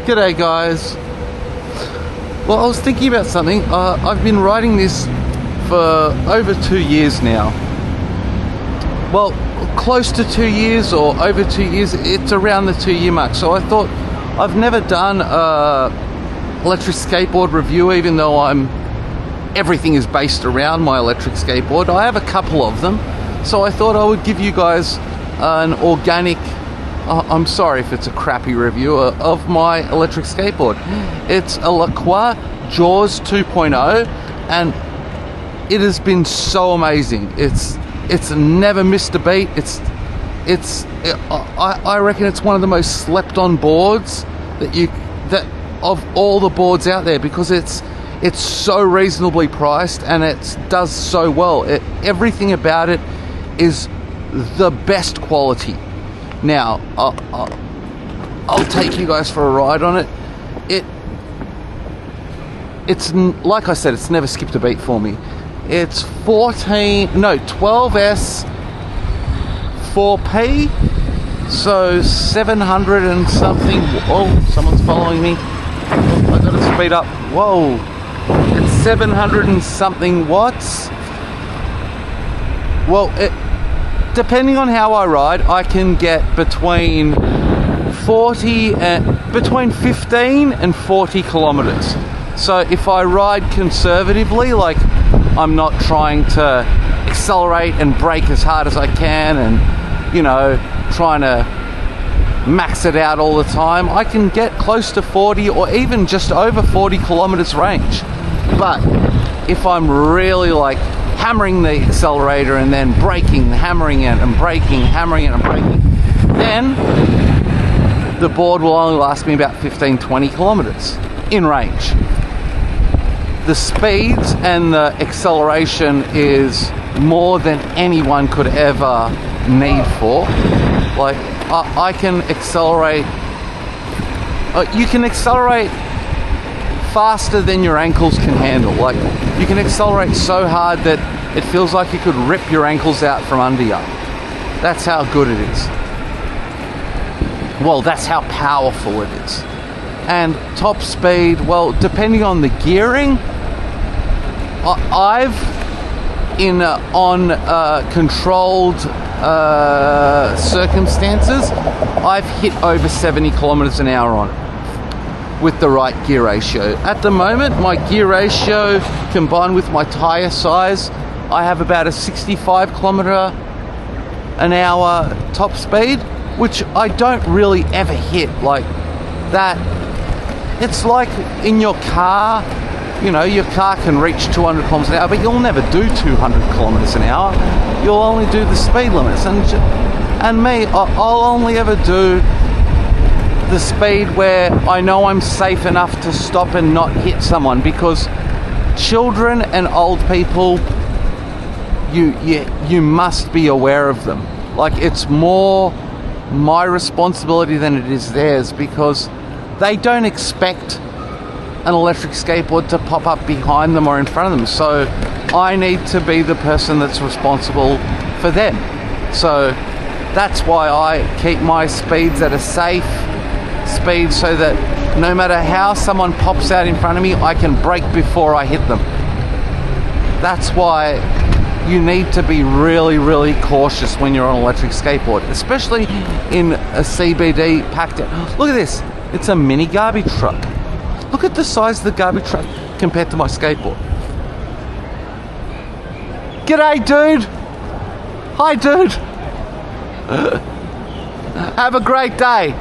G'day guys. Well, I was thinking about something. I've been riding this for over 2 years now. Well, close to 2 years or over 2 years. It's around the 2-year mark. So I thought, I've never done a electric skateboard review, even though everything is based around my electric skateboard. I have a couple of them. So I thought I would give you guys an organic, I'm sorry if it's a crappy review, of my electric skateboard. It's a Lacroix Jaws 2.0 and it has been so amazing. It's never missed a beat. I reckon it's one of the most slept on boards that of all the boards out there, because it's so reasonably priced and it does so well. Everything about it is the best quality. Now, I'll take you guys for a ride on it. It's like I said, it's never skipped a beat for me. It's 12S 4P, so 700 and something. Oh, someone's following me. Oh, I gotta speed up. Whoa, it's 700 and something watts. Well, depending on how I ride, I can get between 15 and 40 kilometers. So if I ride conservatively, like I'm not trying to accelerate and brake as hard as I can and, trying to max it out all the time, I can get close to 40 or even just over 40 kilometers range. But if I'm really like hammering the accelerator and then braking, hammering it and braking, hammering it and braking, then the board will only last me about 15-20 kilometers in range. The speeds and the acceleration is more than anyone could ever need for. Like, I can accelerate, you can accelerate faster than your ankles can handle. Like, you can accelerate so hard that it feels like you could rip your ankles out from under you. That's how good it is. Well, that's how powerful it is. And top speed, well, depending on the gearing, on controlled circumstances, I've hit over 70 kilometers an hour on it with the right gear ratio. At the moment, my gear ratio combined with my tire size, I have about a 65 kilometer an hour top speed, which I don't really ever hit like that. It's like in your car, your car can reach 200 kilometers an hour, but you'll never do 200 kilometers an hour. You'll only do the speed limits. And me, I'll only ever do the speed where I know I'm safe enough to stop and not hit someone, because children and old people, you must be aware of them. Like, it's more my responsibility than it is theirs, because they don't expect an electric skateboard to pop up behind them or in front of them. So I need to be the person that's responsible for them. So that's why I keep my speeds at a safe speed, so that no matter how someone pops out in front of me, I can brake before I hit them. That's why you need to be really, really cautious when you're on an electric skateboard, especially in a CBD packed out. Look at this. It's a mini garbage truck. Look at the size of the garbage truck compared to my skateboard. G'day, dude. Hi, dude. Have a great day.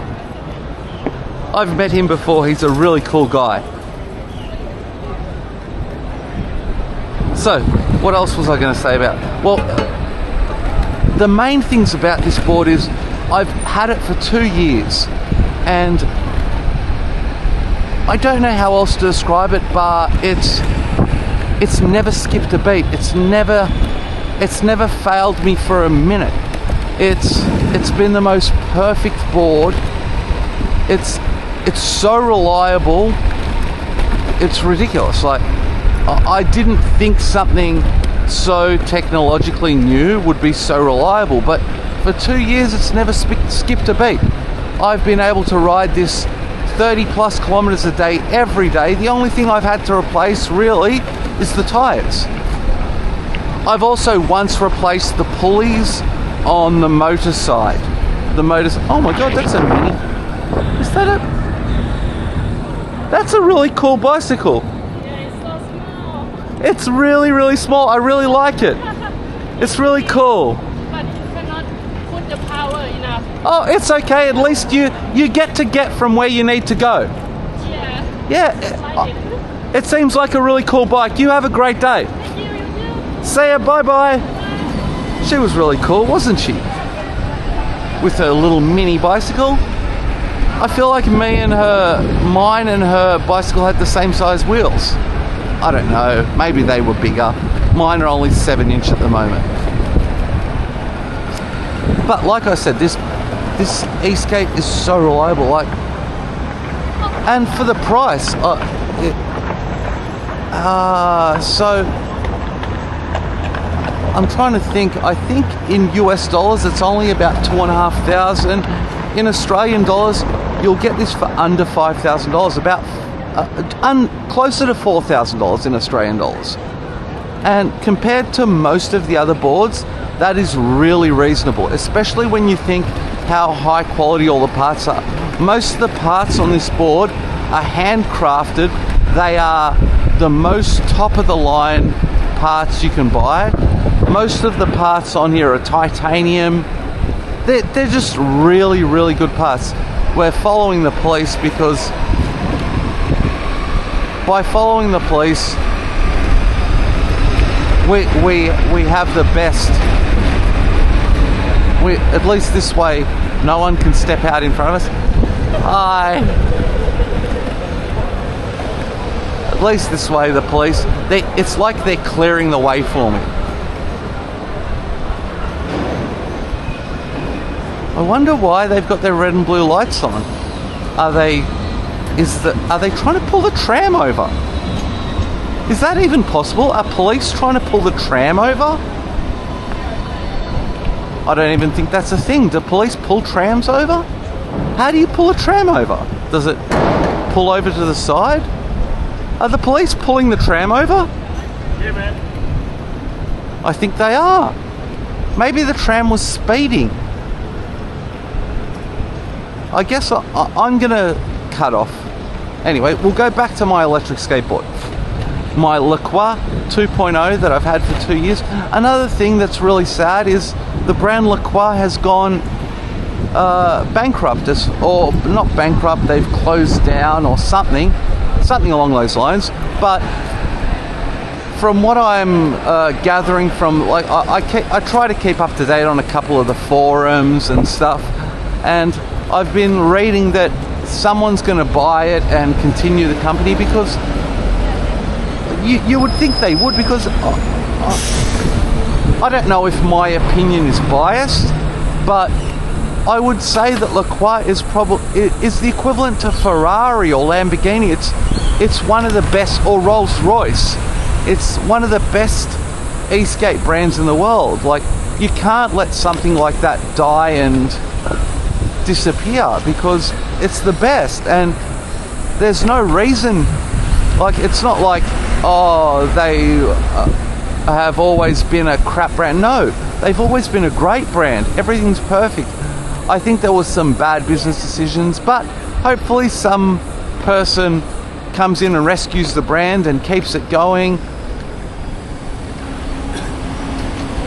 I've met him before. He's a really cool guy. So, what else was I going to say about? Well, the main things about this board is I've had it for 2 years, and I don't know how else to describe it, but it's never skipped a beat. It's never failed me for a minute. It's been the most perfect board. It's so reliable. It's ridiculous. Like, I didn't think something so technologically new would be so reliable, but for 2 years it's never skipped a beat. I've been able to ride this 30 plus kilometers a day every day. The only thing I've had to replace really is the tires. I've also once replaced the pulleys on the motor side. Oh my god, that's a mini. Is that a... That's a really cool bicycle. Yeah, it's so small. It's really, really small. I really like it. It's really cool. But you cannot put the power enough. Oh, it's okay. At least you get from where you need to go. Yeah. Yeah. Like it. It seems like a really cool bike. You have a great day. Thank you, you too. See ya. Bye-bye. She was really cool, wasn't she? With her little mini bicycle. I feel like mine and her bicycle had the same size wheels. I don't know. Maybe they were bigger. Mine are only 7-inch at the moment. But like I said, this e-skate is so reliable. And for the price, so I'm trying to think. I think in US dollars it's only about $2,500. In Australian dollars, you'll get this for under $5,000, about closer to $4,000 in Australian dollars. And compared to most of the other boards, that is really reasonable, especially when you think how high quality all the parts are. Most of the parts on this board are handcrafted. They are the most top of the line parts you can buy. Most of the parts on here are titanium. They're just really, really good parts. We're following the police because by following the police, we have the best. At least this way, no one can step out in front of us. Hi. At least this way, the police, it's like they're clearing the way for me. I wonder why they've got their red and blue lights on. Are they trying to pull the tram over? Is that even possible? Are police trying to pull the tram over? I don't even think that's a thing. Do police pull trams over? How do you pull a tram over? Does it pull over to the side? Are the police pulling the tram over? Yeah, man. I think they are. Maybe the tram was speeding. I guess I'm gonna cut off. Anyway, we'll go back to my electric skateboard. My Lacroix 2.0 that I've had for 2 years. Another thing that's really sad is the brand Lacroix has gone bankrupt, or not bankrupt, they've closed down or something along those lines. But from what I'm gathering from, like, I try to keep up to date on a couple of the forums and stuff, and I've been reading that someone's going to buy it and continue the company, because you would think they would, because I don't know if my opinion is biased, but I would say that Lacroix is the equivalent to Ferrari or Lamborghini. It's one of the best, or Rolls-Royce. It's one of the best e-skate brands in the world. Like, you can't let something like that die and disappear, because it's the best, and there's no reason. Like, it's not like, oh, they have always been a crap brand. No, they've always been a great brand. Everything's perfect. I think there was some bad business decisions, but hopefully some person comes in and rescues the brand and keeps it going.